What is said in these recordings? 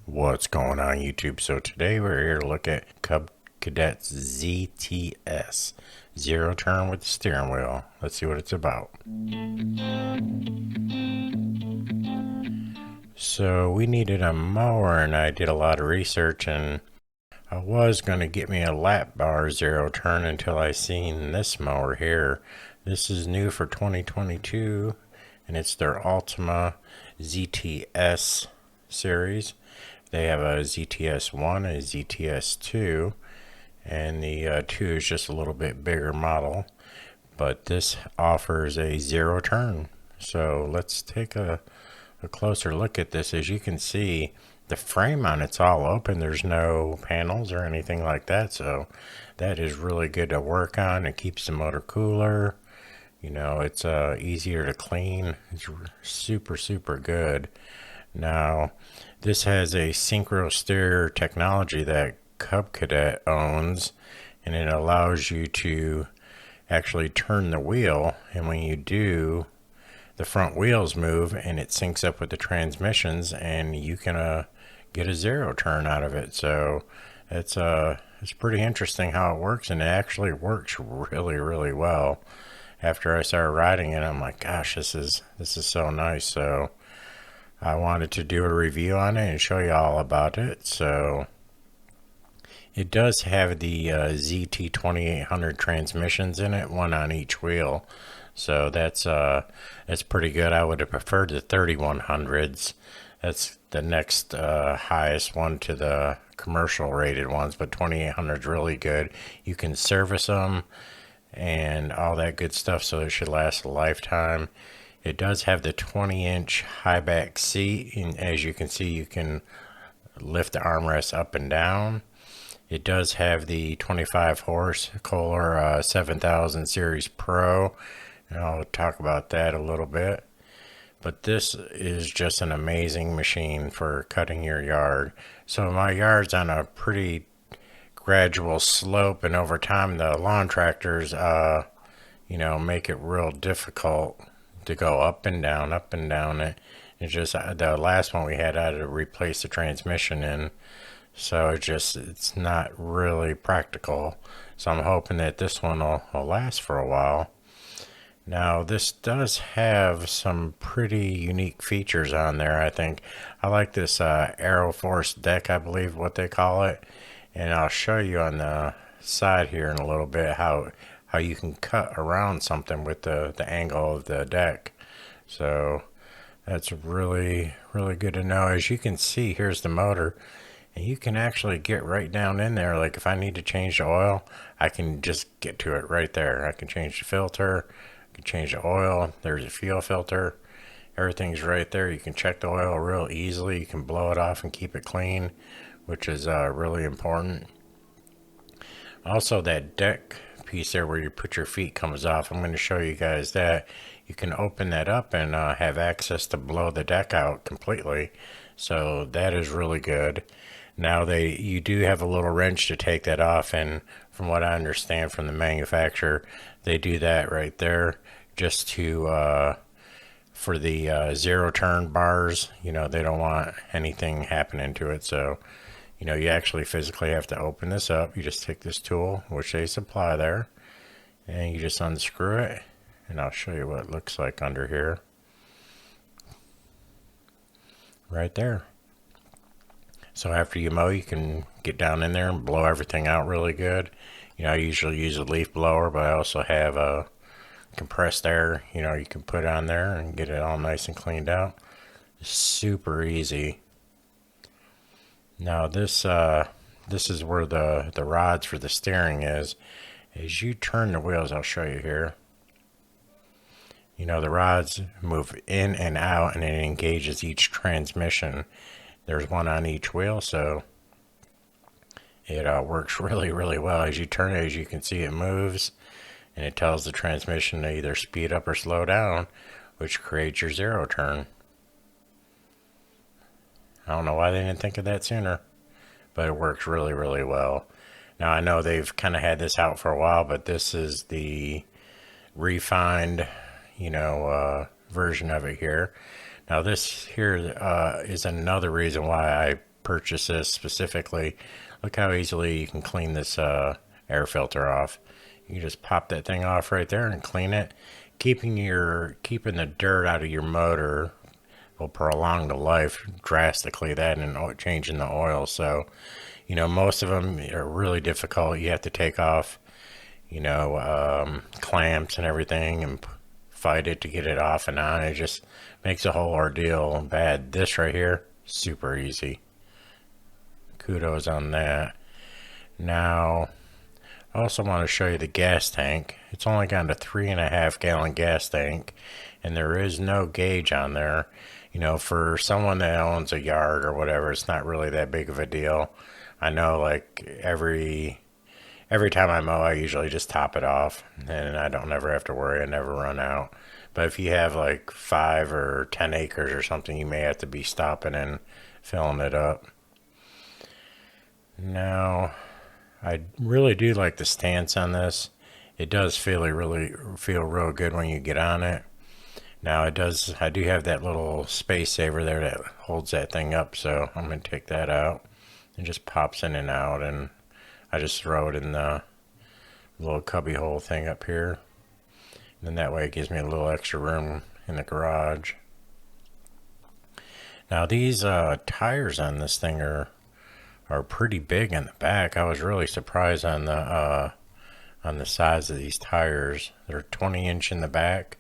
What's going on YouTube? So today we're here to look at Cub Cadet's ZTS, zero turn with the steering wheel. Let's see what it's about. So we needed a mower, and I did a lot of research, and I was going to get me a lap bar zero turn until I seen this mower here. This is new for 2022, and it's their Ultima ZTS series. They have a ZTS 1 and a ZTS 2, and the 2 is just a little bit bigger model, but this offers a zero turn. So let's take a closer look at this. As you can see, the frame on it's all open. There's no panels or anything like that, so that is really good to work on. It keeps the motor cooler. You know, it's easier to clean. It's super good. Now, this has a synchro steer technology that Cub Cadet owns, and it allows you to actually turn the wheel, and when you do, the front wheels move and it syncs up with the transmissions, and you can get a zero turn out of it. So it's pretty interesting how it works, and it actually works really well. After I started riding it, I'm like, gosh, this is so nice. So I wanted to do a review on it and show you all about it. So it does have the ZT2800 transmissions in it, one on each wheel. So that's pretty good. I would have preferred the 3100s. That's the next highest one to the commercial rated ones, but 2800 is really good. You can service them and all that good stuff, so it should last a lifetime. It does have the 20-inch high back seat, and as you can see, you can lift the armrest up and down. It does have the 25 horse Kohler 7000 Series Pro, and I'll talk about that a little bit. But this is just an amazing machine for cutting your yard. So my yard's on a pretty gradual slope, and over time the lawn tractors make it real difficult to go up and down it. It's just the last one we had, I had to replace the transmission in, so it's not really practical. So I'm hoping that this one will last for a while. Now, this does have some pretty unique features on there. I think I like this Aeroforce deck, I believe what they call it, and I'll show you on the side here in a little bit how you can cut around something with the angle of the deck. So that's really good to know. As you can see, here's the motor, and you can actually get right down in there. Like if I need to change the oil, I can just get to it right there. I can change the filter, I can change the oil. There's a fuel filter. Everything's right there. You can check the oil real easily. You can blow it off and keep it clean, which is really important. Also, that deck piece there where you put your feet comes off. I'm going to show you guys that. You can open that up and have access to blow the deck out completely. So that is really good. Now you do have a little wrench to take that off, and from what I understand from the manufacturer, they do that right there just to for the zero turn bars. You know, they don't want anything happening to it, so you actually physically have to open this up. You just take this tool, which they supply there, and you just unscrew it, and I'll show you what it looks like under here. Right there. So after you mow, you can get down in there and blow everything out really good. I usually use a leaf blower, but I also have a compressed air, you can put on there and get it all nice and cleaned out. It's super easy. Now this is where the rods for the steering is. As you turn the wheels, I'll show you here. The rods move in and out, and it engages each transmission. There's one on each wheel, so it works really well. As you turn it, as you can see, it moves, and it tells the transmission to either speed up or slow down, which creates your zero turn. I don't know why they didn't think of that sooner, but it works really well. Now, I know they've kind of had this out for a while, but this is the refined, version of it here. Now, this here is another reason why I purchased this specifically. Look how easily you can clean this air filter off. You just pop that thing off right there and clean it. Keeping the dirt out of your motor will prolong the life drastically. That and changing the oil. So, most of them are really difficult. You have to take off, clamps and everything and fight it to get it off and on. It just makes the whole ordeal bad. This right here, super easy. Kudos on that. Now, I also want to show you the gas tank. It's only got a 3.5 gallon gas tank, and there is no gauge on there. For someone that owns a yard or whatever, it's not really that big of a deal. I know, like, every time I mow, I usually just top it off, and I don't ever have to worry. I never run out. But if you have like 5 or 10 acres or something, you may have to be stopping and filling it up. Now, I really do like the stance on this. It does feel real good when you get on it. Now I do have that little space saver there that holds that thing up, so I'm going to take that out. It just pops in and out, and I just throw it in the little cubby hole thing up here. And then that way it gives me a little extra room in the garage. Now these tires on this thing are pretty big in the back. I was really surprised on the size of these tires. They're 20-inch in the back,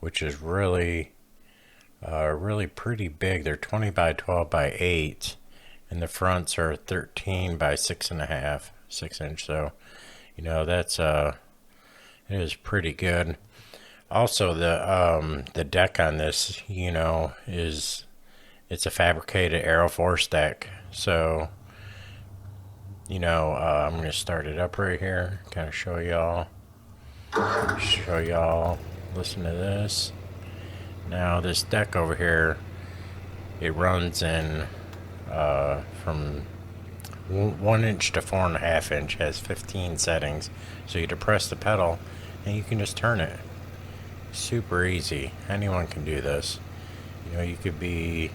which is really pretty big. They're 20 by 12 by 8, and the fronts are 13 by 6.5, 6-inch. So, that's it is pretty good. Also, the deck on this, it's a fabricated Aeroforce deck. So, I'm going to start it up right here, kind of show y'all, listen to this. Now this deck over here, it runs in from 1 inch to 4.5 inch, has 15 settings. So you depress the pedal and you can just turn it. Super easy. Anyone can do this. You could be,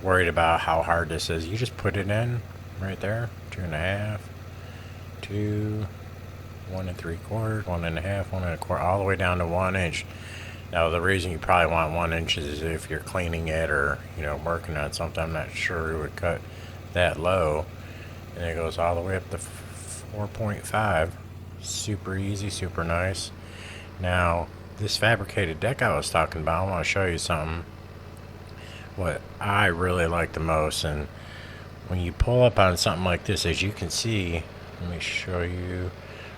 worried about how hard this is. You just put it in right there. 2.5, 2, 1 3/4, 1.5, 1 1/4, all the way down to 1 inch. Now the reason you probably want 1 inch is if you're cleaning it or working on something. I'm not sure it would cut that low. And it goes all the way up to 4.5. Super easy, super nice. Now this fabricated deck I was talking about, I want to show you something. What I really like the most, and when you pull up on something like this, as you can see, let me show you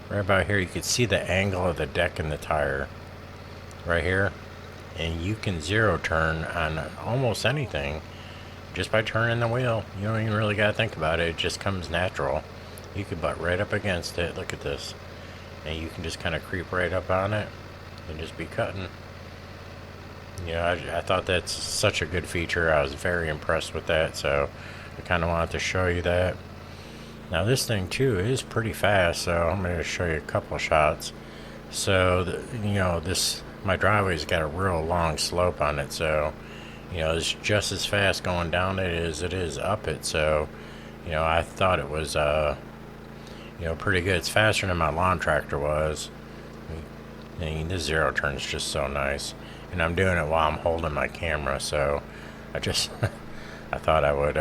right about here, you can see the angle of the deck and the tire right here, and you can zero turn on almost anything just by turning the wheel. You don't even really got to think about it. It just comes natural. You can butt right up against it. Look at this, and you can just kind of creep right up on it and just be cutting. I thought that's such a good feature. I was very impressed with that, so I kind of wanted to show you that. Now this thing too is pretty fast, so I'm going to show you a couple of shots. So my driveway's got a real long slope on it, so it's just as fast going down it as it is up it. So I thought it was pretty good. It's faster than my lawn tractor was. And this zero turn is just so nice. And I'm doing it while I'm holding my camera, so I thought I would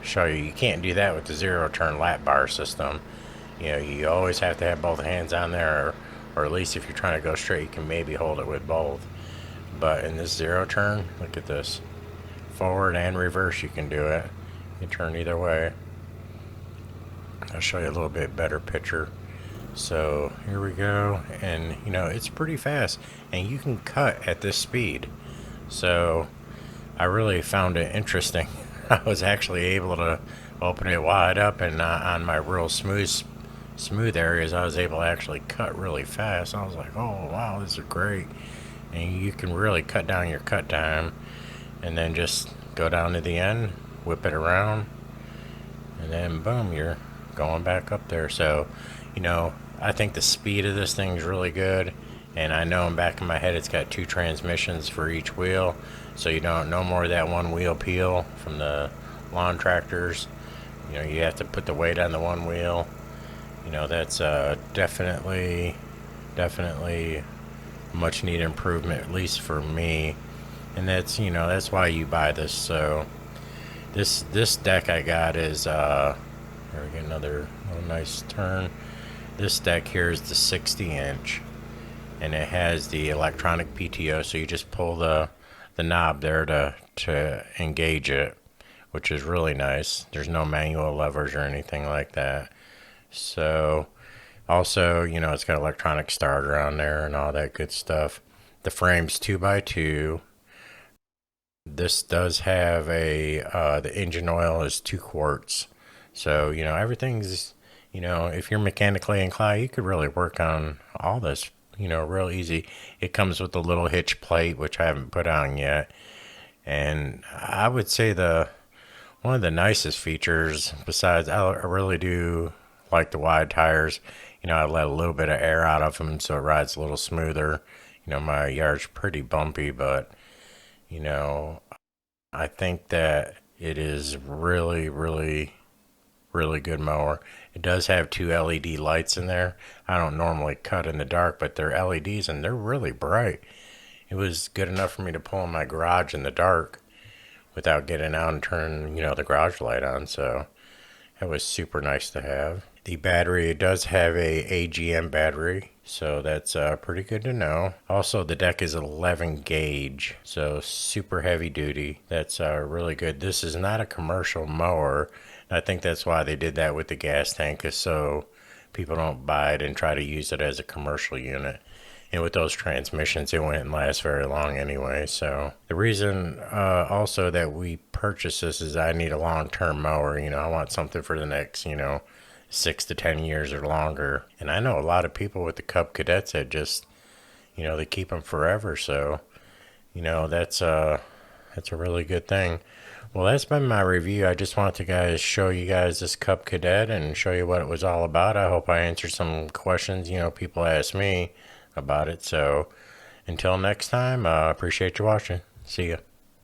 show you. You can't do that with the zero turn lap bar system. You always have to have both hands on there, or at least if you're trying to go straight, you can maybe hold it with both. But in this zero turn, look at this. Forward and reverse, you can do it. You can turn either way. I'll show you a little bit better picture. So here we go, and it's pretty fast, and you can cut at this speed. So I really found it interesting. I was actually able to open it wide up, and on my real smooth areas, I was able to actually cut really fast. I was like, oh wow, this is great. And you can really cut down your cut time, and then just go down to the end, whip it around, and then boom, you're going back up there. So I think the speed of this thing is really good, and I know in back of my head it's got 2 transmissions for each wheel, so you don't no more of that one wheel peel from the lawn tractors. You know, you have to put the weight on the one wheel. You know, that's definitely much needed improvement, at least for me. And that's, you know, that's why you buy this. So this deck I got is here we get another little nice turn. This deck here is the 60-inch, and it has the electronic PTO, so you just pull the knob there to engage it, which is really nice. There's no manual levers or anything like that. So also, you know, it's got electronic starter on there and all that good stuff. The frame's 2x2. This does have the engine oil is 2 quarts. So, you know, everything's, you know, if you're mechanically inclined, you could really work on all this, you know, real easy. It comes with a little hitch plate, which I haven't put on yet. And I would say one of the nicest features, besides I really do like the wide tires. You know, I let a little bit of air out of them so it rides a little smoother. You know, my yard's pretty bumpy, but, you know, I think that it is really good mower. It does have 2 LED lights in there. I don't normally cut in the dark, but they're LEDs and they're really bright. It was good enough for me to pull in my garage in the dark without getting out and turning, you know, the garage light on. So that was super nice to have. The battery, it does have a AGM battery, so that's pretty good to know. Also, the deck is 11 gauge, so super heavy duty. That's really good. This is not a commercial mower. I think that's why they did that with the gas tank, is so people don't buy it and try to use it as a commercial unit. And with those transmissions, it wouldn't last very long anyway. So the reason also that we purchased this is I need a long-term mower. You know, I want something for the next, you know, 6 to 10 years or longer. And I know a lot of people with the Cub Cadets that just, you know, they keep them forever. So, you know, that's a really good thing. Well, that's been my review. I just wanted to show you guys this Cub Cadet and show you what it was all about. I hope I answered some questions, you know, people ask me about it. So until next time, appreciate you watching. See ya.